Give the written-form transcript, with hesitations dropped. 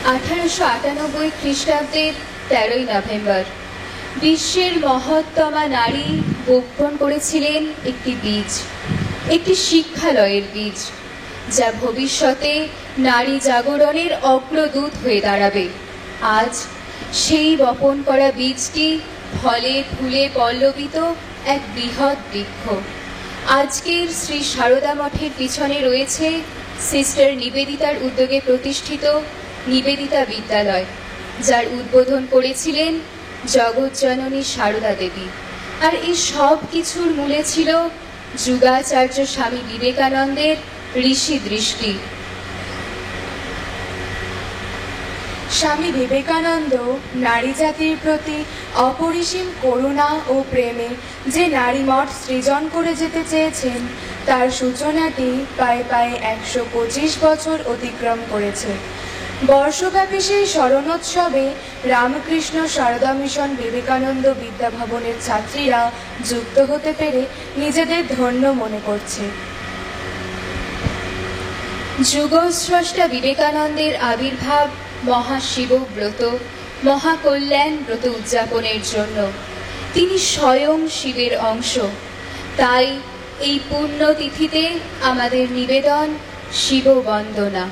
1898 খ্রিস্টাব্দের 13ই নভেম্বর বিশ্বের মহত্তমা নারী বপন করেছিলেন একটি বীজ, একটি শিক্ষালয়ের বীজ, যা ভবিষ্যতে নারী জাগরণের অগ্রদূত হয়ে দাঁড়াবে। আজ সেই বপন করা বীজটি ফলে ফুলে পল্লবিত এক বৃহৎ বৃক্ষ। আজকের শ্রী সারদা মঠের পিছনে রয়েছে সিস্টার নিবেদিতার উদ্যোগে প্রতিষ্ঠিত নিবেদিতা বিদ্যালয়, যার উদ্বোধন করেছিলেন জগৎজননী সারদা দেবী। আর এই সব কিছুর মূলে ছিল যুগাচার্য স্বামী বিবেকানন্দের ঋষি দৃষ্টি। স্বামী বিবেকানন্দ নারী জাতির প্রতি অপরিসীম করুণা ও প্রেমে যে নারী মঠ সৃজন করে যেতে চেয়েছেন, তার সূচনাটি পায়ে পায়ে 125 বছর অতিক্রম করেছে। বর্ষব্যাপী সেই স্মরণোৎসবে রামকৃষ্ণ সারদা মিশন বিবেকানন্দ বিদ্যাভবনের ছাত্রীরা যুক্ত হতে পেরে নিজেদের ধন্য মনে করছে। যুগস্রষ্টা বিবেকানন্দের আবির্ভাব মহাশিব ব্রত, মহাকল্যাণ ব্রত উদযাপনের জন্য। তিনি স্বয়ং শিবের অংশ। তাই এই পুণ্যতিথিতে আমাদের নিবেদন শিব বন্দনা।